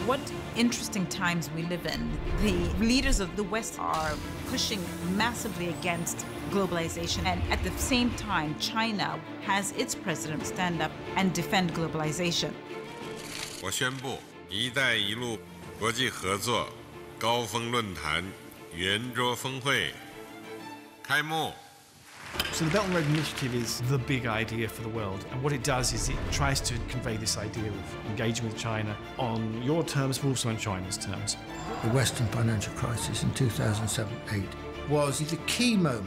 What interesting times we live in. The leaders of the West are pushing massively against globalization, and at the same time, China has its president stand up and defend globalization. 我宣布，一带一路国际合作高峰论坛圆桌峰会开幕。 So the Belt and Road Initiative is the big idea for the world, and what it does is it tries to convey this idea of engaging with China on your terms, but also on China's terms. The Western financial crisis in 2007-8 was the key moment.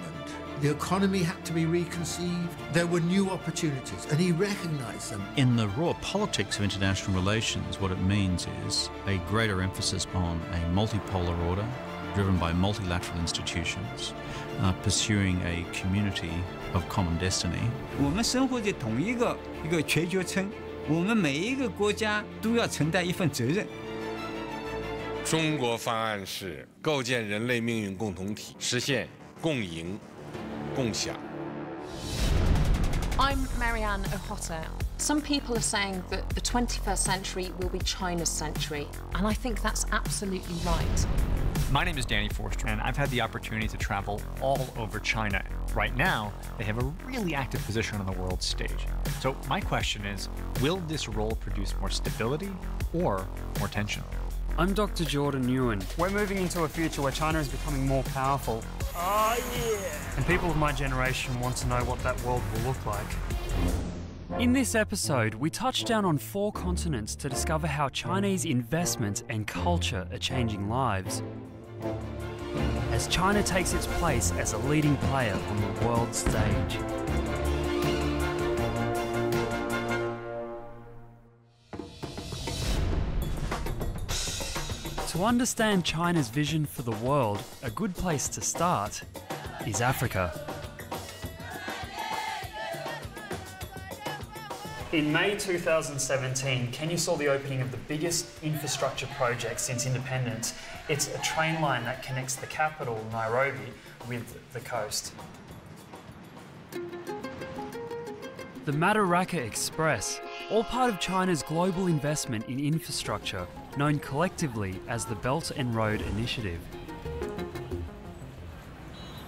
The economy had to be reconceived. There were new opportunities, and he recognized them. In the raw politics of international relations, what it means is a greater emphasis on a multipolar order driven by multilateral institutions, pursuing a community of common destiny. 我们生活在同一个全球村，我们每一个国家都要承担一份责任。中国方案是构建人类命运共同体，实现共赢、共享。 I'm Marianne O'Hotter. Some people are saying that the 21st century will be China's century, and I think that's absolutely right. My name is Danny Forster, and I've had the opportunity to travel all over China. Right now, they have a really active position on the world stage. So my question is, will this role produce more stability or more tension? I'm Dr. Jordan Ewan. We're moving into a future where China is becoming more powerful. Oh, yeah! And people of my generation want to know what that world will look like. In this episode, we touch down on 4 continents to discover how Chinese investment and culture are changing lives, as China takes its place as a leading player on the world stage. To understand China's vision for the world, a good place to start is Africa. In May 2017, Kenya saw the opening of the biggest infrastructure project since independence. It's a train line that connects the capital, Nairobi, with the coast. The Madaraka Express, all part of China's global investment in infrastructure, known collectively as the Belt and Road Initiative.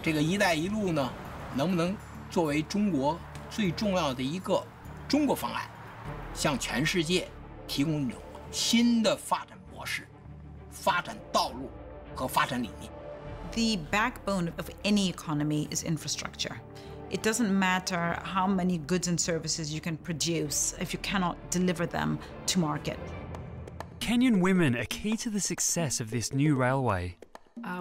这个“一带一路”呢，能不能作为中国最重要的一个中国方案，向全世界提供一种新的发展模式、发展道路和发展理念。The backbone of any economy is infrastructure. It doesn't matter how many goods and services you can produce if you cannot deliver them to market. Kenyan women are key to the success of this new railway.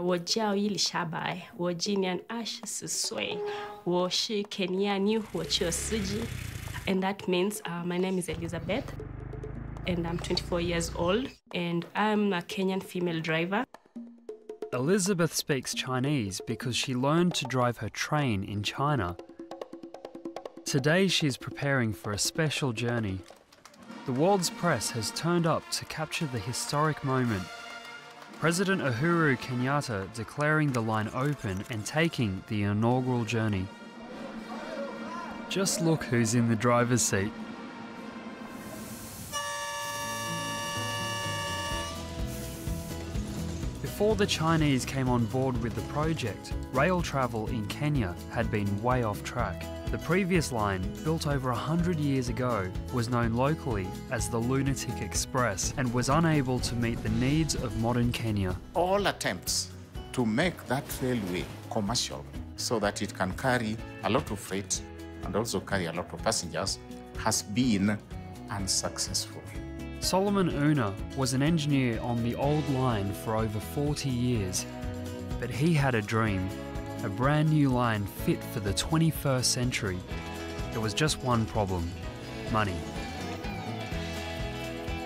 我叫伊丽莎白，我今年20岁，我是肯尼亚女火车司机。And that means my name is Elizabeth, and I'm 24 years old, and I'm a Kenyan female driver. Elizabeth speaks Chinese because she learned to drive her train in China. Today she's preparing for a special journey. The world's press has turned up to capture the historic moment. President Uhuru Kenyatta declaring the line open and taking the inaugural journey. Just look who's in the driver's seat. Before the Chinese came on board with the project, rail travel in Kenya had been way off track. The previous line, built over 100 years ago, was known locally as the Lunatic Express and was unable to meet the needs of modern Kenya. All attempts to make that railway commercial so that it can carry a lot of freight and also carry a lot of passengers has been unsuccessful. Solomon Una was an engineer on the old line for over 40 years, but he had a dream, a brand new line fit for the 21st century. There was just one problem: money.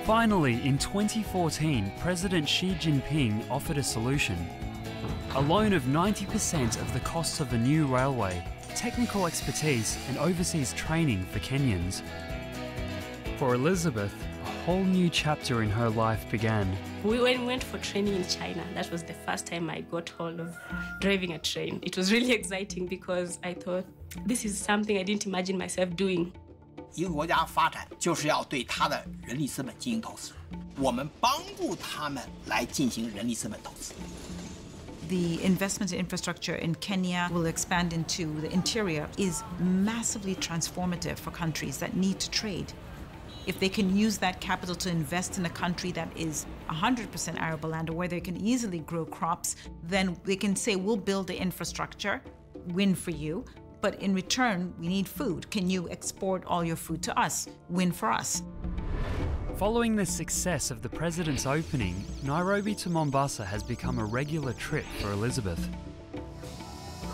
Finally, in 2014, President Xi Jinping offered a solution: a loan of 90% of the costs of the new railway, technical expertise and overseas training for Kenyans. For Elizabeth, a whole new chapter in her life began. We went for training in China. That was the first time I got hold of driving a train. It was really exciting because I thought, this is something I didn't imagine myself doing. 一个国家发展就是要对它的人力资本进行投资，我们帮助他们来进行人力资本投资。The investment in infrastructure in Kenya will expand into the interior is massively transformative for countries that need to trade. If they can use that capital to invest in a country that is 100% arable land, or where they can easily grow crops, then they can say, we'll build the infrastructure, win for you, but in return, we need food. Can you export all your food to us? Win for us. Following the success of the president's opening, Nairobi to Mombasa has become a regular trip for Elizabeth.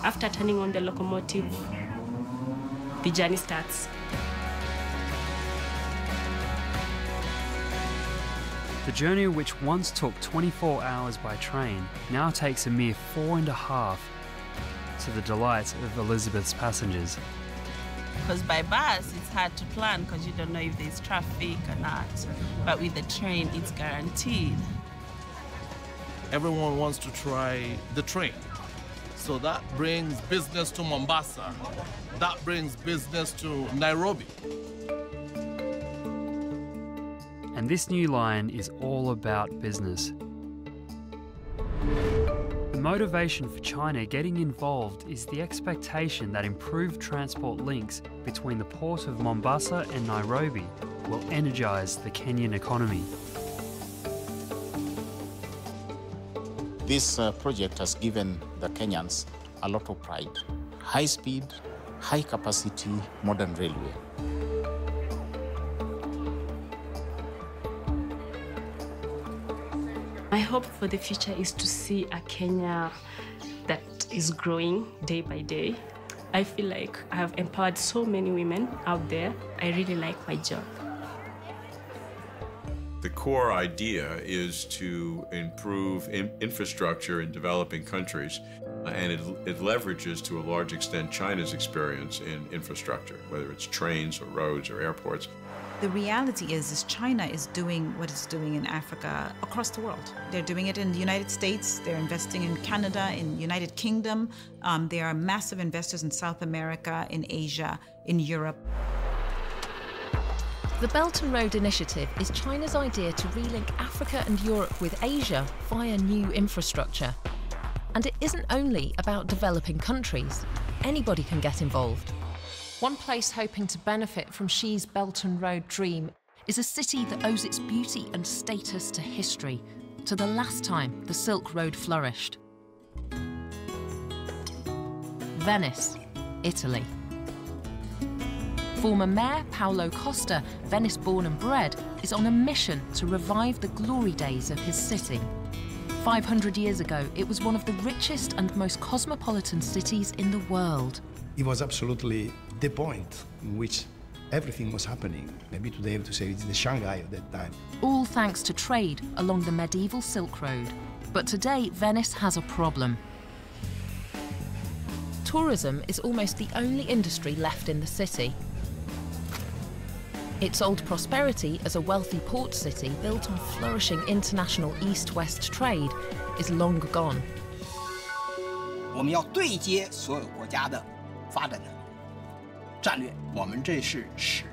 After turning on the locomotive, the journey starts. The journey, which once took 24 hours by train, now takes a mere 4.5, to the delight of Elizabeth's passengers. Because by bus, it's hard to plan because you don't know if there's traffic or not. But with the train, it's guaranteed. Everyone wants to try the train. So that brings business to Mombasa. That brings business to Nairobi. And this new line is all about business. The motivation for China getting involved is the expectation that improved transport links between the port of Mombasa and Nairobi will energise the Kenyan economy. This project has given the Kenyans a lot of pride. High speed, high capacity, modern railway. My hope for the future is to see a Kenya that is growing day by day. I feel like I have empowered so many women out there. I really like my job. The core idea is to improve infrastructure in developing countries, and it leverages to a large extent China's experience in infrastructure, whether it's trains or roads or airports. The reality is China is doing what it's doing in Africa across the world. They're doing it in the United States, they're investing in Canada, in the United Kingdom. They are massive investors in South America, in Asia, in Europe. The Belt and Road Initiative is China's idea to relink Africa and Europe with Asia via new infrastructure. And it isn't only about developing countries. Anybody can get involved. One place hoping to benefit from Xi's Belt and Road dream is a city that owes its beauty and status to history, to the last time the Silk Road flourished. Venice, Italy. Former Mayor Paolo Costa, Venice-born and bred, is on a mission to revive the glory days of his city. 500 years ago, it was one of the richest and most cosmopolitan cities in the world. It was absolutely the point in which everything was happening. Maybe today I have to say it's the Shanghai of that time. All thanks to trade along the medieval Silk Road. But today, Venice has a problem. Tourism is almost the only industry left in the city. Its old prosperity as a wealthy port city built on flourishing international east-west trade is long gone. 我们要对接所有国家的发展能力战略，我们这是使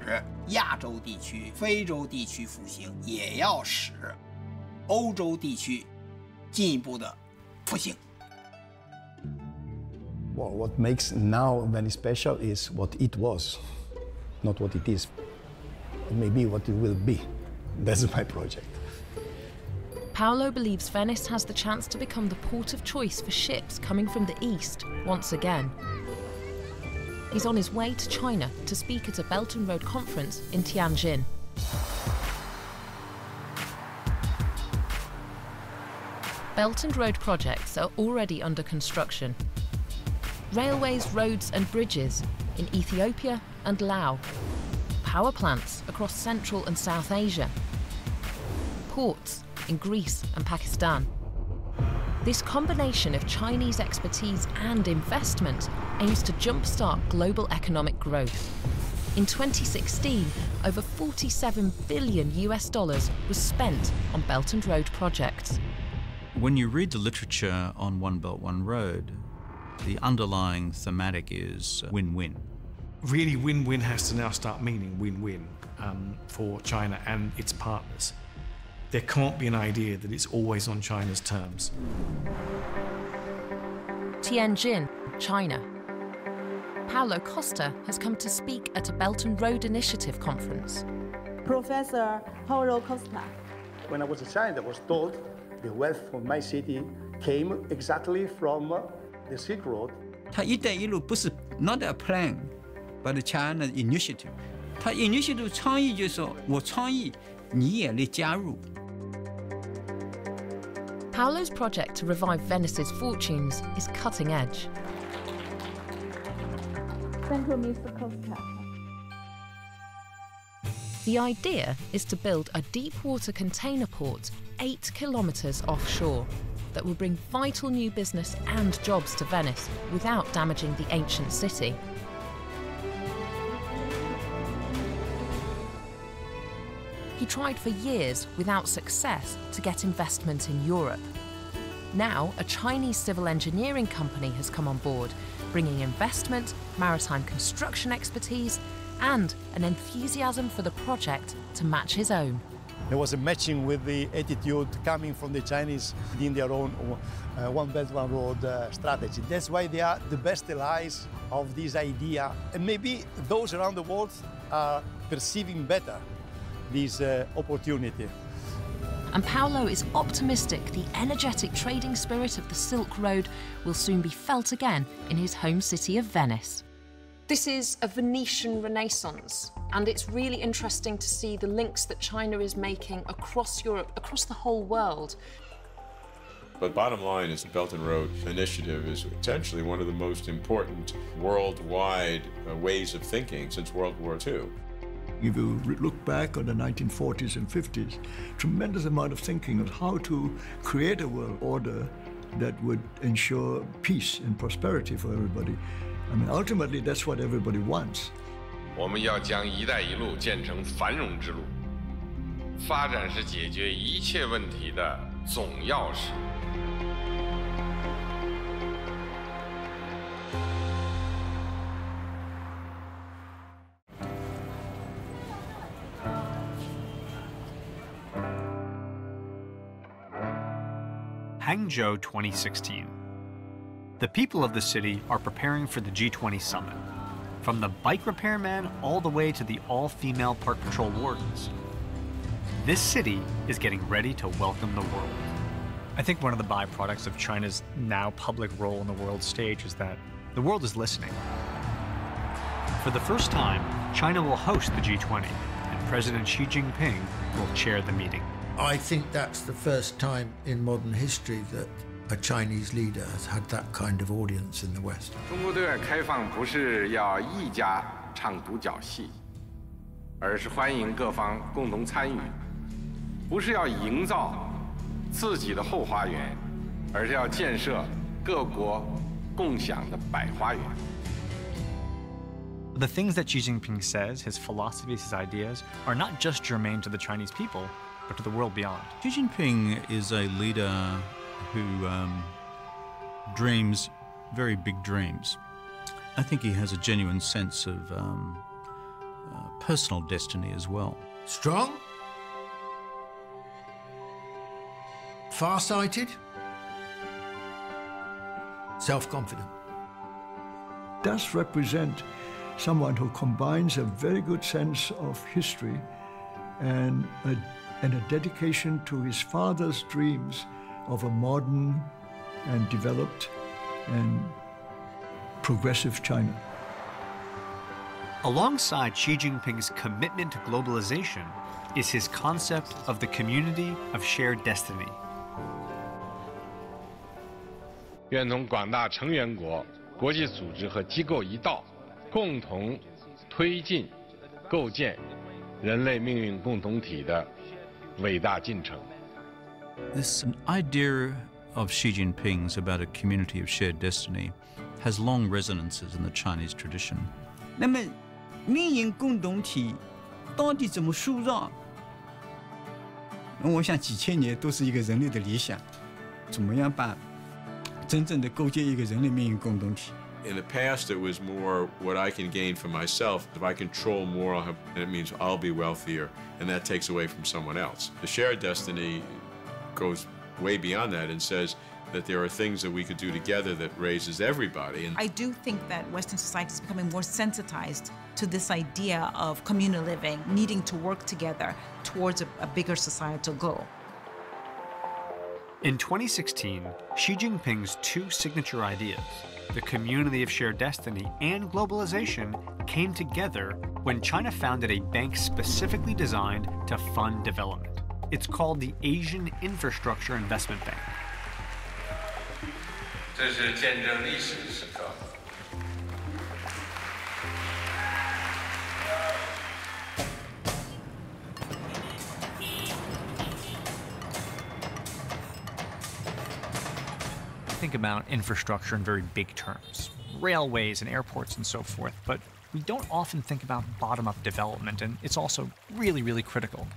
亚洲地区、非洲地区复兴，也要使欧洲地区进一步的复兴。Well, what makes now Venice special is what it was, not what it is. It may be what it will be. That's my project. Paolo believes Venice has the chance to become the port of choice for ships coming from the east once again. He's on his way to China to speak at a Belt and Road conference in Tianjin. Belt and Road projects are already under construction. Railways, roads and bridges in Ethiopia and Laos. Power plants across Central and South Asia. Ports in Greece and Pakistan. This combination of Chinese expertise and investment aims to jumpstart global economic growth. In 2016, over $47 billion was spent on Belt and Road projects. When you read the literature on One Belt, One Road, the underlying thematic is win-win. really win-win has to now start meaning win-win for China and its partners. There can't be an idea that it's always on China's terms. Tianjin, China. Paulo Costa has come to speak at a Belt and Road Initiative conference. Professor Paulo Costa. When I was a child, I was told the wealth of my city came exactly from the Silk Road. 它一带一路不是 not a plan, but China initiative. 它 initiative 倡议就是说我倡议，你也来加入。Paulo's project to revive Venice's fortunes is cutting edge. Thank you, Mr. Costa. The idea is to build a deep water container port 8 kilometres offshore that will bring vital new business and jobs to Venice without damaging the ancient city. He tried for years without success to get investment in Europe. Now, a Chinese civil engineering company has come on board, bringing investment, maritime construction expertise, and an enthusiasm for the project to match his own. There was a matching with the attitude coming from the Chinese in their own One Belt, One Road strategy. That's why they are the best allies of this idea. And maybe those around the world are perceiving better this opportunity. And Paulo is optimistic the energetic trading spirit of the Silk Road will soon be felt again in his home city of Venice. This is a Venetian renaissance, and it's really interesting to see the links that China is making across Europe, across the whole world. But bottom line is the Belt and Road Initiative is potentially one of the most important worldwide ways of thinking since World War II. If you look back on the 1940s and 50s, tremendous amount of thinking on how to create a world order that would ensure peace and prosperity for everybody. I mean, ultimately, that's what everybody wants. 我们要将“一带一路”建成繁荣之路。发展是解决一切问题的总钥匙。Hangzhou 2016. The people of the city are preparing for the G20 summit, from the bike repairman all the way to the all-female park patrol wardens. This city is getting ready to welcome the world. I think one of the byproducts of China's now public role on the world stage is that the world is listening. For the first time, China will host the G20, and President Xi Jinping will chair the meeting. I think that's the first time in modern history that a Chinese leader has had that kind of audience in the West. 中国对外开放不是要一家唱独角戏，而是欢迎各方共同参与；不是要营造自己的后花园，而是要建设各国共享的百花园。 The things that Xi Jinping says, his philosophies, his ideas, are not just germane to the Chinese people, but to the world beyond. Xi Jinping is a leader who dreams very big dreams. I think he has a genuine sense of personal destiny as well. Strong, far-sighted, self-confident. Does represent someone who combines a very good sense of history and a dedication to his father's dreams of a modern and developed and progressive China. Alongside Xi Jinping's commitment to globalization is his concept of the community of shared destiny. 愿同广大成员国、国际组织和机构一道，共同推进构建人类命运共同体的伟大进程。 This idea of Xi Jinping's about a community of shared destiny has long resonances in the Chinese tradition. 那么，命运共同体到底怎么塑造？我想几千年都是一个人类的理想，怎么样把真正的构建一个人类命运共同体？ In the past, it was more what I can gain for myself. If I control more, it means I'll be wealthier, and that takes away from someone else. The shared destiny goes way beyond that and says that there are things that we could do together that raises everybody. And I do think that Western society is becoming more sensitized to this idea of communal living, needing to work together towards a bigger societal goal. In 2016, Xi Jinping's two signature ideas, the community of shared destiny and globalization, came together when China founded a bank specifically designed to fund development. It's called the Asian Infrastructure Investment Bank. 这是见证历史的时刻。 Think about infrastructure in very big terms, railways and airports and so forth, but we don't often think about bottom-up development, and it's also really, really critical.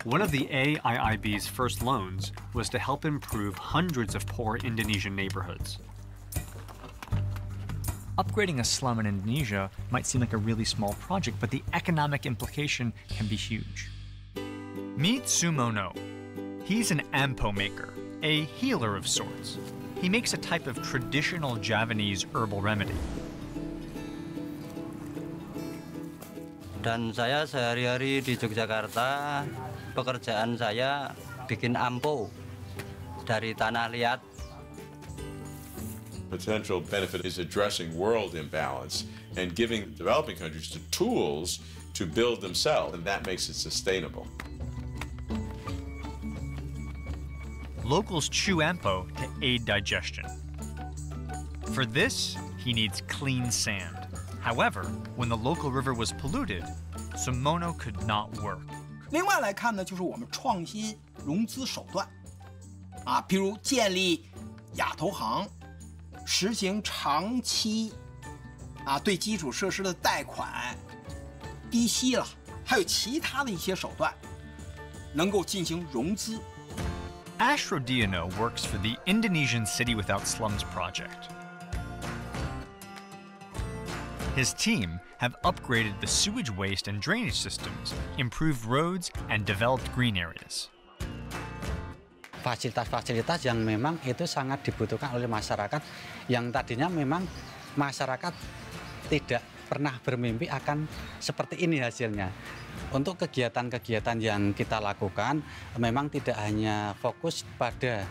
One of the AIIB's first loans was to help improve hundreds of poor Indonesian neighborhoods. Upgrading a slum in Indonesia might seem like a really small project, but the economic implication can be huge. Meet Sumono. He's an ampo maker, a healer of sorts. He makes a type of traditional Javanese herbal remedy. Dan saya sehari-hari di Yogyakarta, pekerjaan saya bikin ampo dari tanah liat. Potential benefit is addressing world imbalance and giving developing countries the tools to build themselves, and that makes it sustainable. Locals chew ampo to aid digestion. For this, he needs clean sand. However, when the local river was polluted, Sumono could not work. 另外来看呢，就是我们创新融资手段，比如建立亚投行，实行长期对基础设施的贷款、低息了，还有其他的一些手段，能够进行融资。 Ashrodiono works for the Indonesian City Without Slums project. His team have upgraded the sewage waste and drainage systems, improved roads, and developed green areas. Fasilitas-fasilitas yang memang itu sangat dibutuhkan oleh masyarakat, yang tadinya memang masyarakat tidak pernah bermimpi akan seperti ini hasilnya. Untuk kegiatan-kegiatan yang kita lakukan memang tidak hanya fokus pada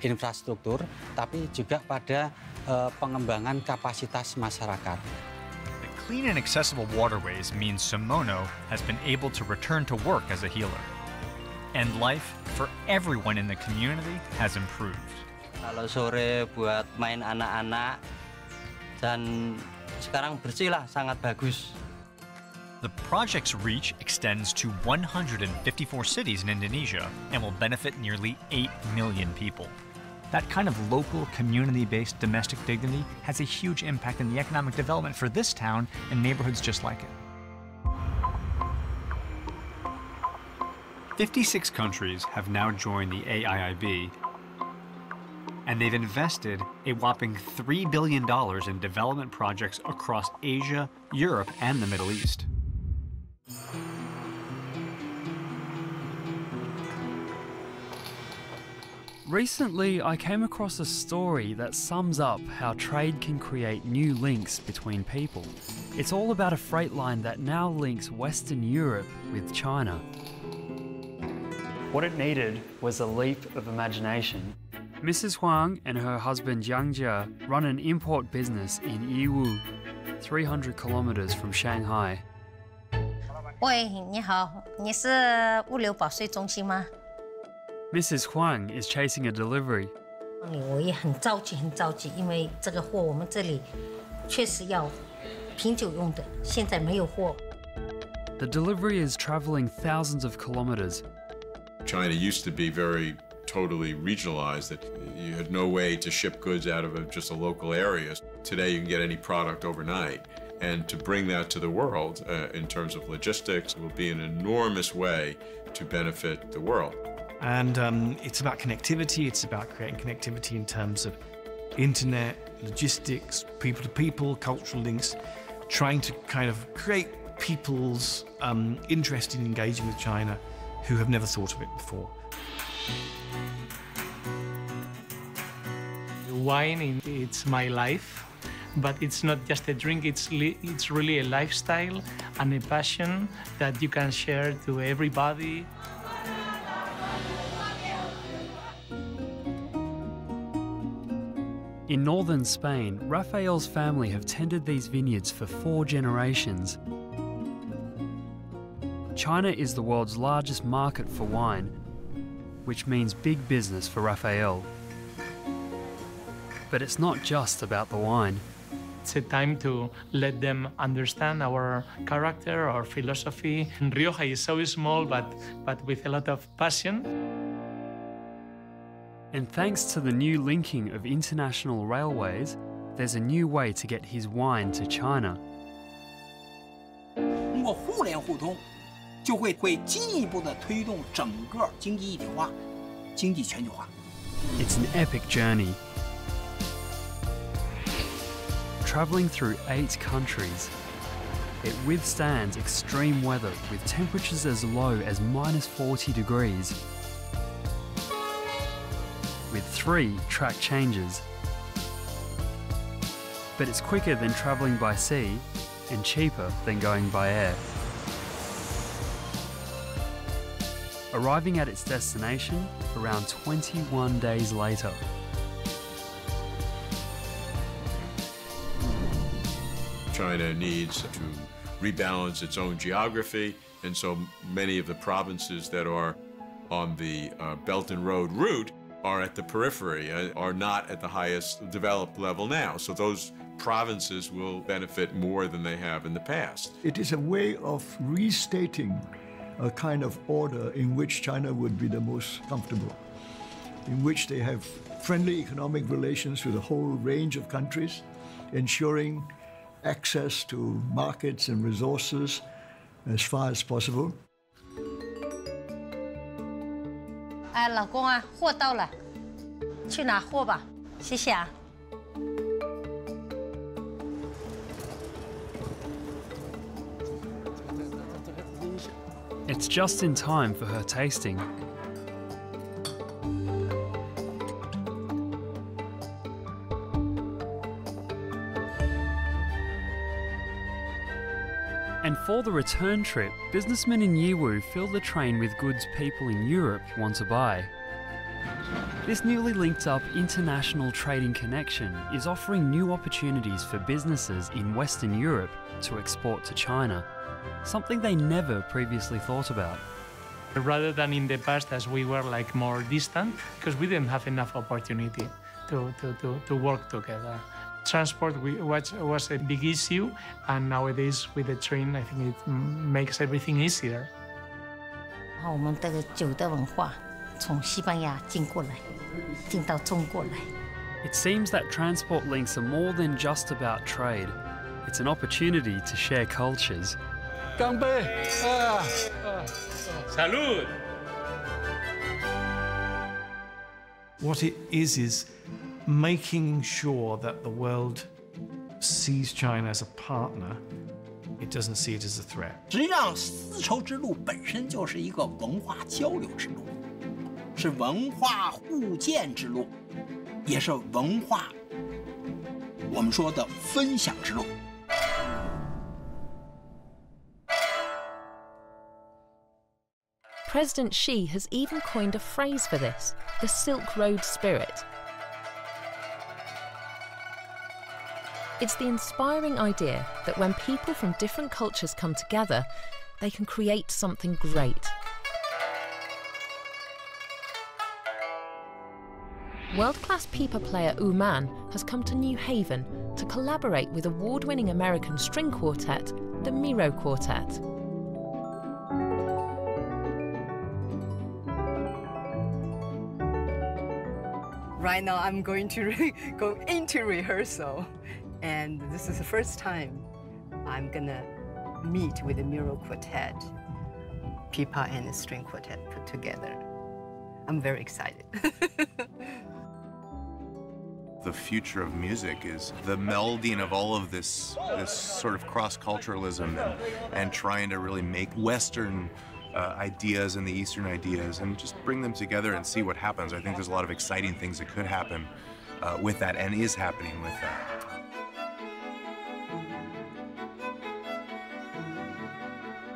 infrastruktur, tapi juga pada pengembangan kapasitas masyarakat. The clean and accessible waterways means Sumono has been able to return to work as a healer. And life for everyone in the community has improved. Kalau sore buat main anak-anak, dan sekarang bersih lah, sangat bagus. The project's reach extends to 154 cities in Indonesia and will benefit nearly 8 million people. That kind of local, community-based domestic dignity has a huge impact in the economic development for this town and neighborhoods just like it. 56 countries have now joined the AIIB, and they've invested a whopping $3 billion in development projects across Asia, Europe, and the Middle East. Recently, I came across a story that sums up how trade can create new links between people. It's all about a freight line that now links Western Europe with China. What it needed was a leap of imagination. Mrs. Huang and her husband Jiang Jia run an import business in Yiwu, 300 kilometers from Shanghai. 喂，你好，你是物流保税中心吗？ Mrs. Huang is chasing a delivery. 我也很着急，很着急，因为这个货我们这里确实要品酒用的，现在没有货。 The delivery is traveling thousands of kilometers. China used to be very totally regionalized, that you had no way to ship goods out of just a local area. Today you can get any product overnight. And to bring that to the world in terms of logistics will be an enormous way to benefit the world. And it's about connectivity. It's about creating connectivity in terms of internet, logistics, people-to-people, cultural links, trying to kind of create people's interest in engaging with China who have never thought of it before. Wine, it's my life, but it's not just a drink, it's really a lifestyle and a passion that you can share to everybody. In northern Spain, Rafael's family have tended these vineyards for 4 generations. China is the world's largest market for wine, which means big business for Rafael. But it's not just about the wine. It's a time to let them understand our character, our philosophy. And Rioja is so small, but with a lot of passion. And thanks to the new linking of international railways, there's a new way to get his wine to China. 通过互联互通，就会进一步的推动整个经济一体化、经济全球化。 It's an epic journey. Travelling through 8 countries, it withstands extreme weather with temperatures as low as -40 degrees. With 3 track changes. But it's quicker than travelling by sea and cheaper than going by air. Arriving at its destination around 21 days later. China needs to rebalance its own geography, and so many of the provinces that are on the Belt and Road route are at the periphery, are not at the highest developed level now. So those provinces will benefit more than they have in the past. It is a way of restating a kind of order in which China would be the most comfortable, in which they have friendly economic relations with a whole range of countries, ensuring access to markets and resources as far as possible. 哎，老公啊，货到了，去拿货吧，谢谢啊。 It's just in time for her tasting. And for the return trip, businessmen in Yiwu fill the train with goods people in Europe want to buy. This newly linked up international trading connection is offering new opportunities for businesses in Western Europe to export to China, something they never previously thought about. Rather than in the past, as we were like more distant, because we didn't have enough opportunity to work together. Transport was a big issue, and nowadays with the train, I think it makes everything easier. 我们这个酒的文化从西班牙进过来，进到中国来。 It seems that transport links are more than just about trade. It's an opportunity to share cultures. 干杯！Salud! What it is making sure that the world sees China as a partner. It doesn't see it as a threat. 实际上，丝绸之路本身就是一个文化交流之路，是文化互鉴之路，也是文化我们说的分享之路。 President Xi has even coined a phrase for this, the Silk Road spirit. It's the inspiring idea that when people from different cultures come together, they can create something great. World-class pipa player Wu Man has come to New Haven to collaborate with award-winning American string quartet, the Miro Quartet. Right now, I'm going to go into rehearsal, and this is the first time I'm gonna meet with the Miro Quartet, pipa and string quartet put together. I'm very excited. The future of music is the melding of all of this sort of cross-culturalism and trying to really make Western ideas and the Eastern ideas and just bring them together and see what happens. I think there's a lot of exciting things that could happen with that and is happening with that.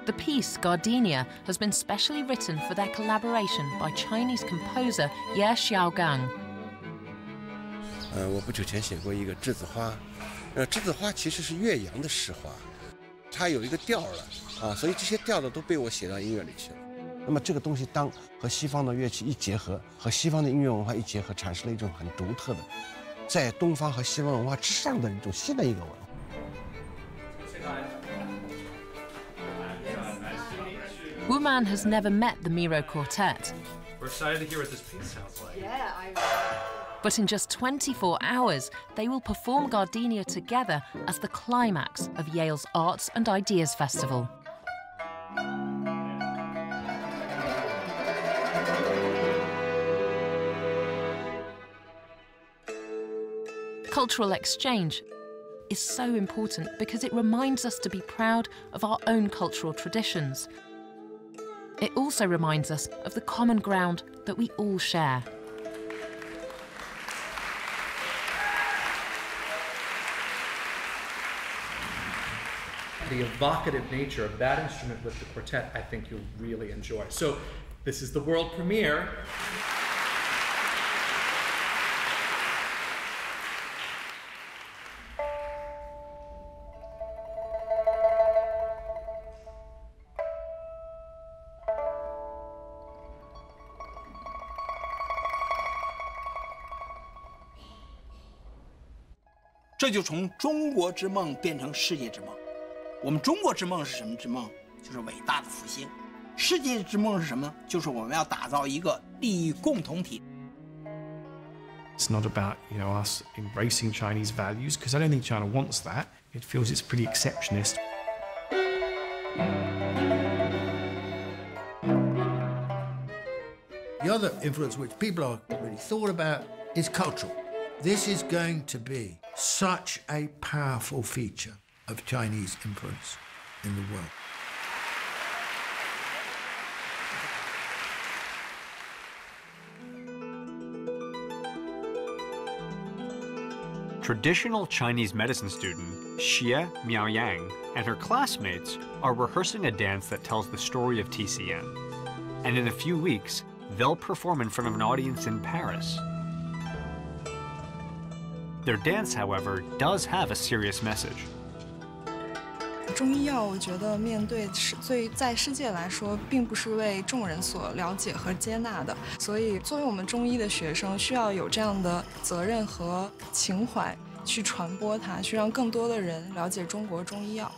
The piece, Gardenia, has been specially written for their collaboration by Chinese composer Ye Xiaogang. 我不久前写过一个栀子花，栀子花其实是岳阳的诗花，它有一个调了啊，所以这些调呢都被我写到音乐里去了。那么这个东西当和西方的乐器一结合，和西方的音乐文化一结合，产生了一种很独特的，在东方和西方文化之上的一种新的一个文化。 Wu Man has never met the Miro Quartet. We're excited to hear what this piece sounds like. Yeah, But in just 24 hours, they will perform Gardenia together as the climax of Yale's Arts and Ideas Festival. Cultural exchange is so important because it reminds us to be proud of our own cultural traditions. It also reminds us of the common ground that we all share. The evocative nature of that instrument with the quartet, I think you'll really enjoy. So this is the world premiere. "这就从中国之梦变成世界之梦。我们中国之梦是什么之梦？就是伟大的复兴。世界之梦是什么？就是我们要打造一个利益共同体。 It's not about us embracing Chinese values because I don't think China wants that. It feels it's pretty exceptionist. The other influence which people have really thought about is cultural. This is going to be such a powerful feature of Chinese influence in the world. Traditional Chinese medicine student Xie Miaoyang and her classmates are rehearsing a dance that tells the story of TCM. And in a few weeks, they'll perform in front of an audience in Paris. Their dance, however, does have a serious message. 中医药，我觉得面对在世界来说，并不是为众人所了解和接纳的。所以，作为我们中医的学生，需要有这样的责任和情怀去传播它，去让更多的人了解中国中医药。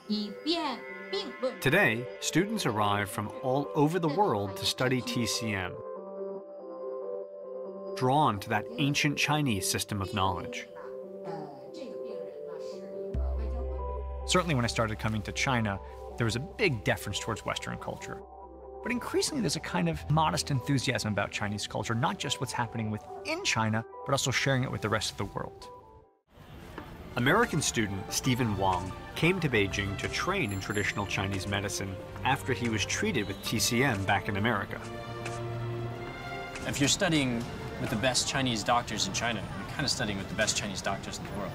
以辨并论。Today, students arrive from all over the world to study TCM, drawn to that ancient Chinese system of knowledge. Certainly when I started coming to China, there was a big deference towards Western culture. But increasingly there's a kind of modest enthusiasm about Chinese culture, not just what's happening within China, but also sharing it with the rest of the world. American student Stephen Wang came to Beijing to train in traditional Chinese medicine after he was treated with TCM back in America. If you're studying with the best Chinese doctors in China, you're kind of studying with the best Chinese doctors in the world.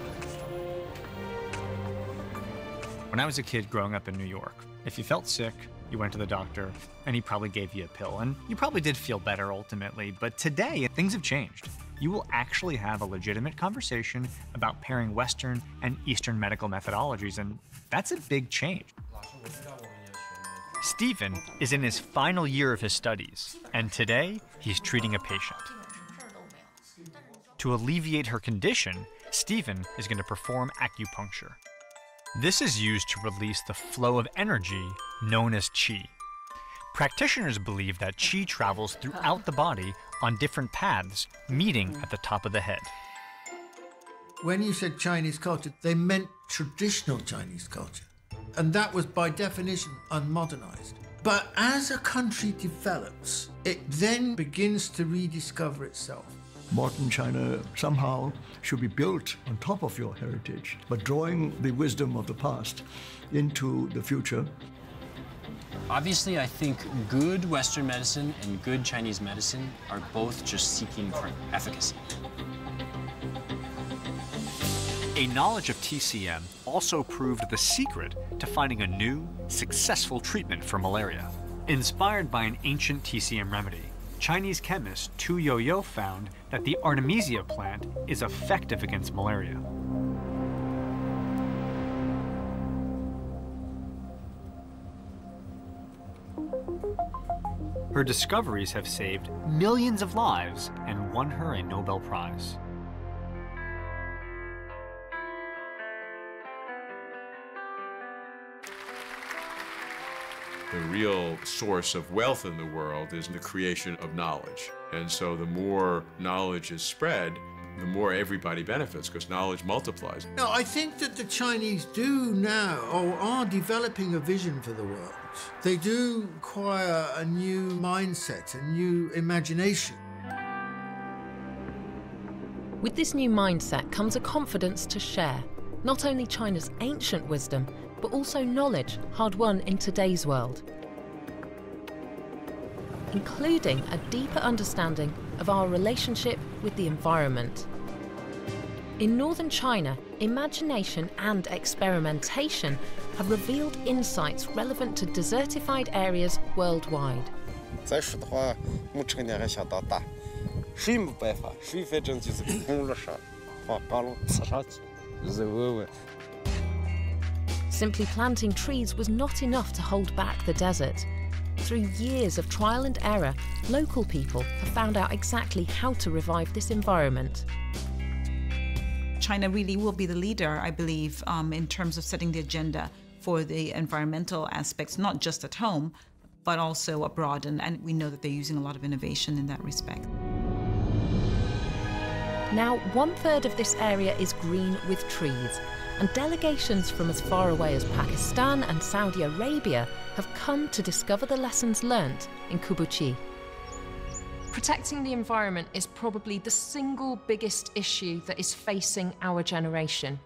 When I was a kid growing up in New York, if you felt sick, you went to the doctor, and he probably gave you a pill, and you probably did feel better ultimately, but today, things have changed. You will actually have a legitimate conversation about pairing Western and Eastern medical methodologies, and that's a big change. Stephen is in his final year of his studies, and today, he's treating a patient. To alleviate her condition, Stephen is going to perform acupuncture. This is used to release the flow of energy known as qi. Practitioners believe that qi travels throughout the body on different paths, meeting at the top of the head. When you said Chinese culture, they meant traditional Chinese culture. And that was by definition unmodernized. But as a country develops, it then begins to rediscover itself. modern China somehow should be built on top of your heritage, but drawing the wisdom of the past into the future. Obviously, I think good Western medicine and good Chinese medicine are both just seeking for efficacy. A knowledge of TCM also proved the secret to finding a new, successful treatment for malaria. Inspired by an ancient TCM remedy, Chinese chemist Tu Youyou found that the Artemisia plant is effective against malaria. Her discoveries have saved millions of lives and won her a Nobel Prize. The real source of wealth in the world is the creation of knowledge. And so the more knowledge is spread, the more everybody benefits, because knowledge multiplies. No, I think that the Chinese do now, or are developing a vision for the world. They do acquire a new mindset, a new imagination. With this new mindset comes a confidence to share not only China's ancient wisdom, but also knowledge hard-won in today's world, including a deeper understanding of our relationship with the environment. In northern China, imagination and experimentation have revealed insights relevant to desertified areas worldwide. 再说的话，我成年还想到大，水没办法，水反正就是空了上，往高楼刺上去，热问问。 Simply planting trees was not enough to hold back the desert. Through years of trial and error, local people have found out exactly how to revive this environment. China really will be the leader, I believe, in terms of setting the agenda for the environmental aspects, not just at home, but also abroad. And we know that they're using a lot of innovation in that respect. Now, 1/3 of this area is green with trees, and delegations from as far away as Pakistan and Saudi Arabia have come to discover the lessons learnt in Kubuchi. Protecting the environment is probably the single biggest issue that is facing our generation.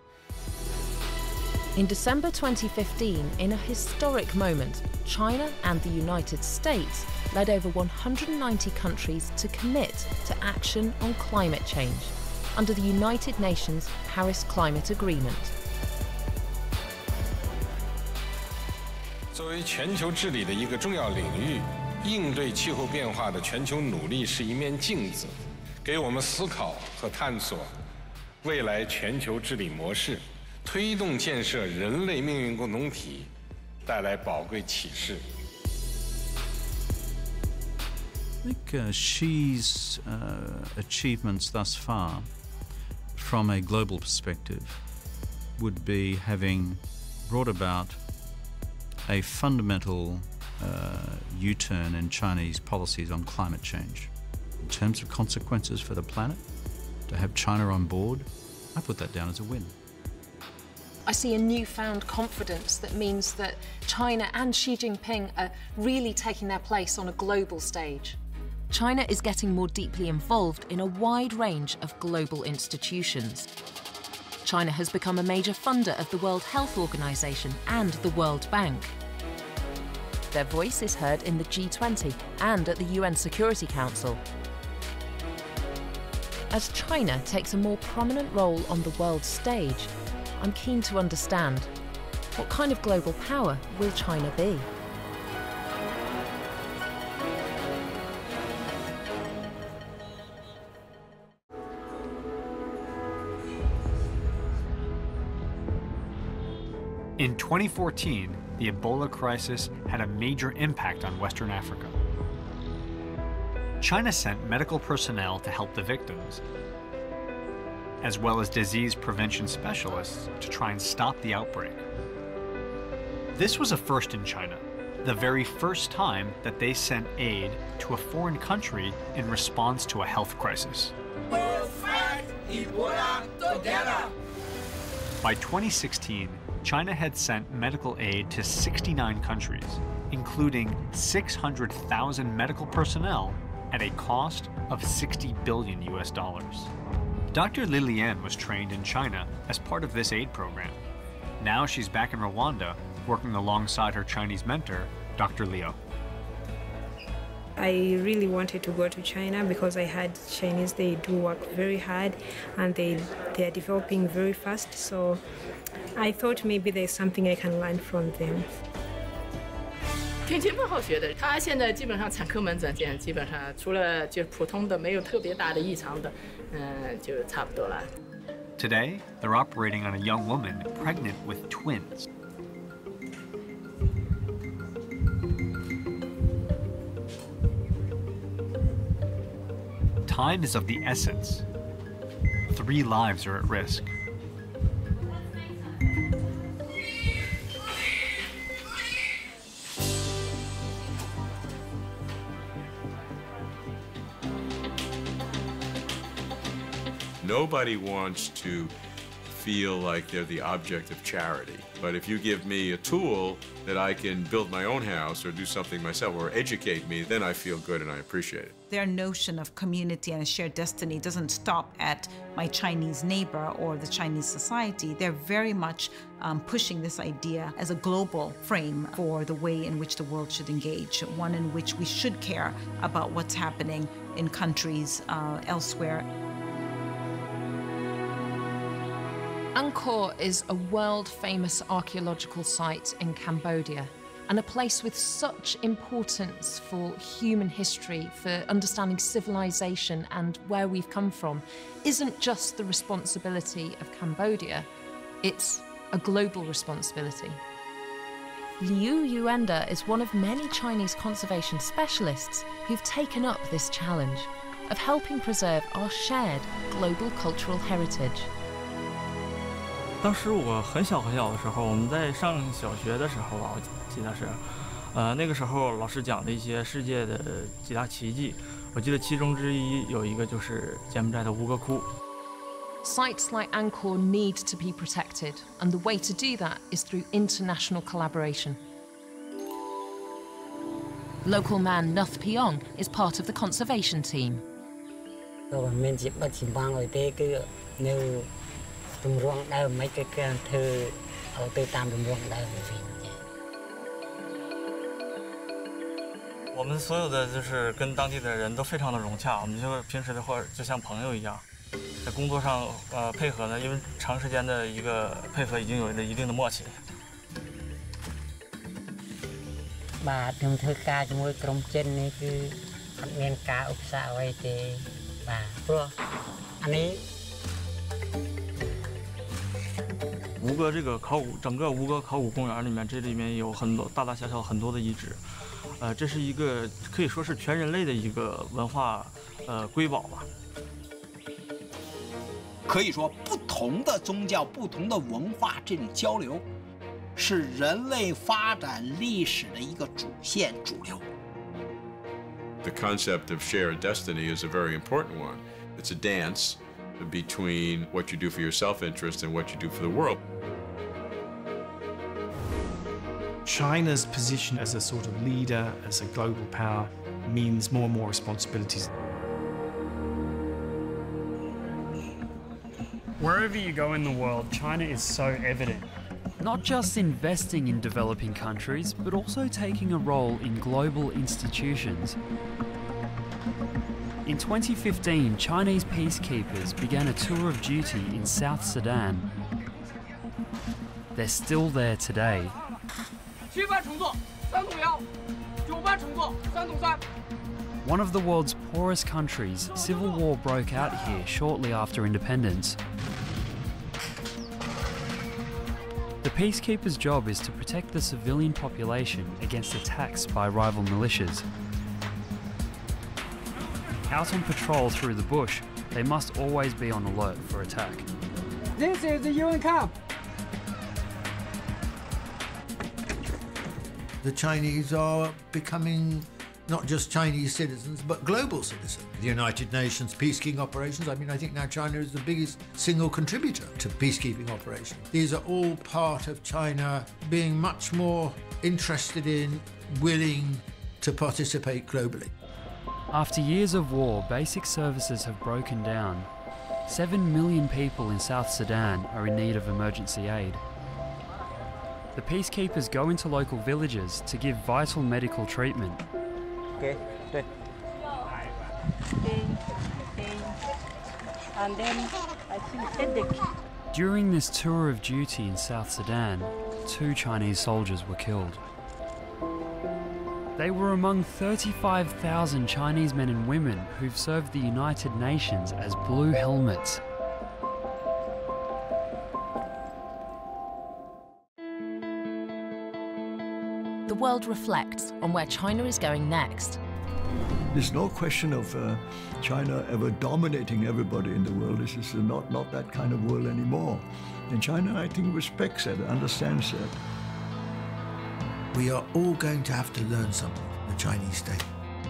In December 2015, in a historic moment, China and the United States led over 190 countries to commit to action on climate change under the United Nations Paris Climate Agreement. 作为全球治理的一个重要领域，应对气候变化的全球努力是一面镜子，给我们思考和探索未来全球治理模式，推动建设人类命运共同体带来宝贵启示。 I think Xi's achievements thus far, from a global perspective, would be having brought about a fundamental U-turn in Chinese policies on climate change. In terms of consequences for the planet, to have China on board, I put that down as a win. I see a newfound confidence that means that China and Xi Jinping are really taking their place on a global stage. China is getting more deeply involved in a wide range of global institutions. China has become a major funder of the World Health Organization and the World Bank. Their voice is heard in the G20 and at the UN Security Council. As China takes a more prominent role on the world stage, I'm keen to understand, what kind of global power will China be? In 2014, the Ebola crisis had a major impact on Western Africa. China sent medical personnel to help the victims, as well as disease prevention specialists to try and stop the outbreak. This was a first in China, the very first time that they sent aid to a foreign country in response to a health crisis. We'll fight Ebola together! By 2016, China had sent medical aid to 69 countries, including 600,000 medical personnel at a cost of 60 billion US dollars. Dr. Lilian was trained in China as part of this aid program. Now she's back in Rwanda, working alongside her Chinese mentor, Dr. Liu. I really wanted to go to China because I had Chinese, they do work very hard and they are developing very fast. So I thought maybe there's something I can learn from them. 挺勤奋好学的，他现在基本上产科门诊见，基本上除了就普通的没有特别大的异常的，就差不多了。 Today, they're operating on a young woman pregnant with twins. Time is of the essence. 3 lives are at risk. Nobody wants to feel like they're the object of charity. But if you give me a tool that I can build my own house or do something myself or educate me, then I feel good and I appreciate it. Their notion of community and a shared destiny doesn't stop at my Chinese neighbor or the Chinese society. They're very much pushing this idea as a global frame for the way in which the world should engage, one in which we should care about what's happening in countries elsewhere. Angkor is a world-famous archaeological site in Cambodia, and a place with such importance for human history, for understanding civilization and where we've come from, isn't just the responsibility of Cambodia, it's a global responsibility. Liu Yuenda is one of many Chinese conservation specialists who've taken up this challenge of helping preserve our shared global cultural heritage. 当时我很小的时候，我们在上小学的时候吧，我记得是，那个时候老师讲的一些世界的几大奇迹，我记得其中之一有一个就是柬埔寨的吴哥窟。Sites like Angkor need to be protected, and the way to do that is through international collaboration. Local man Nuth Piong is part of the conservation team. 我们所有的就是跟当地的人都非常的融洽，我们就平时的话就像朋友一样，在工作上配合呢，因为长时间的一个配合已经有了一定的默契。បាទខ្ញុំធ្វើការជាមួយក្រុមចិននេះគឺអត់មានការឧបសគ្គអ្វីទេបាទព្រោះអានេះ 吴哥这个整个吴哥考古公园里面，这里面有很多大大小小很多的遗址，这是一个可以说是全人类的一个文化瑰宝吧。可以说，不同的宗教、不同的文化这种交流，是人类发展历史的一个主线、主流。The concept of shared destiny is a very important one. It's a dance between what you do for your self-interest and what you do for the world. China's position as a sort of leader, as a global power, means more and more responsibilities. Wherever you go in the world, China is so evident. Not just investing in developing countries, but also taking a role in global institutions. In 2015, Chinese peacekeepers began a tour of duty in South Sudan. They're still there today. 7班重做3桶1 9班重做3桶3 One of the world's poorest countries, civil war broke out here shortly after independence. The peacekeepers' job is to protect the civilian population against attacks by rival militias. Out on patrol through the bush, they must always be on alert for attack. This is the UN camp. The Chinese are becoming not just Chinese citizens, but global citizens. The United Nations peacekeeping operations, I think now China is the biggest single contributor to peacekeeping operations. These are all part of China being much more interested in, willing to participate globally. After years of war, basic services have broken down. 7 million people in South Sudan are in need of emergency aid. The peacekeepers go into local villages to give vital medical treatment. And then I feel headache. During this tour of duty in South Sudan, 2 Chinese soldiers were killed. They were among 35,000 Chinese men and women who've served the United Nations as Blue Helmets. The world reflects on where China is going next. There's no question of China ever dominating everybody in the world. This is not that kind of world anymore. And China, I think, respects that, understands that. We are all going to have to learn something from the Chinese state,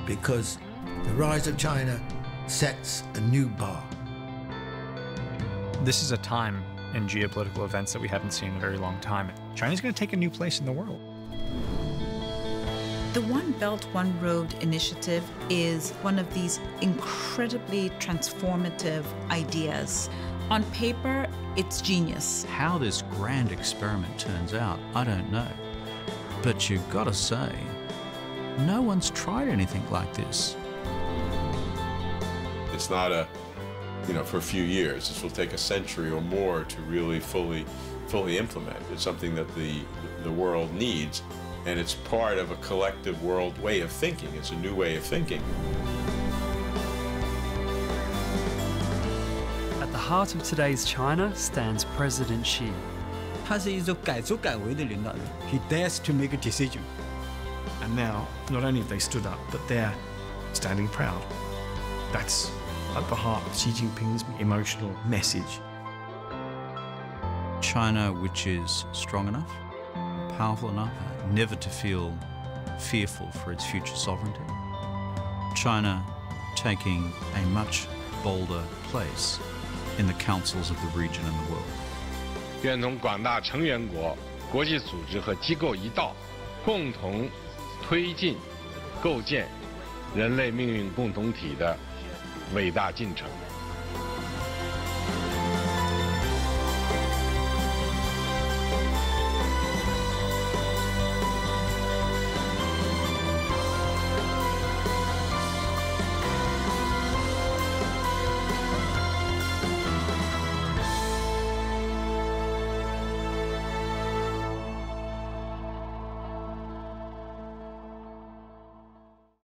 because the rise of China sets a new bar. This is a time in geopolitical events that we haven't seen in a very long time. China's going to take a new place in the world. The One Belt, One Road initiative is one of these incredibly transformative ideas. On paper, it's genius. How this grand experiment turns out, I don't know. But you've got to say, no one's tried anything like this. It's not a, for a few years. This will take a century or more to really fully implement. It's something that the world needs, and it's part of a collective world way of thinking. It's a new way of thinking. At the heart of today's China stands President Xi. 他是一种改则改为的领导人. He dares to make a decision. And now, not only have they stood up, but they're standing proud. That's at the heart of Xi Jinping's emotional message. China, which is strong enough, powerful enough, never to feel fearful for its future sovereignty. China taking a much bolder place in the councils of the region and the world. 愿同广大成员国、国际组织和机构一道，共同推进构建人类命运共同体的伟大进程。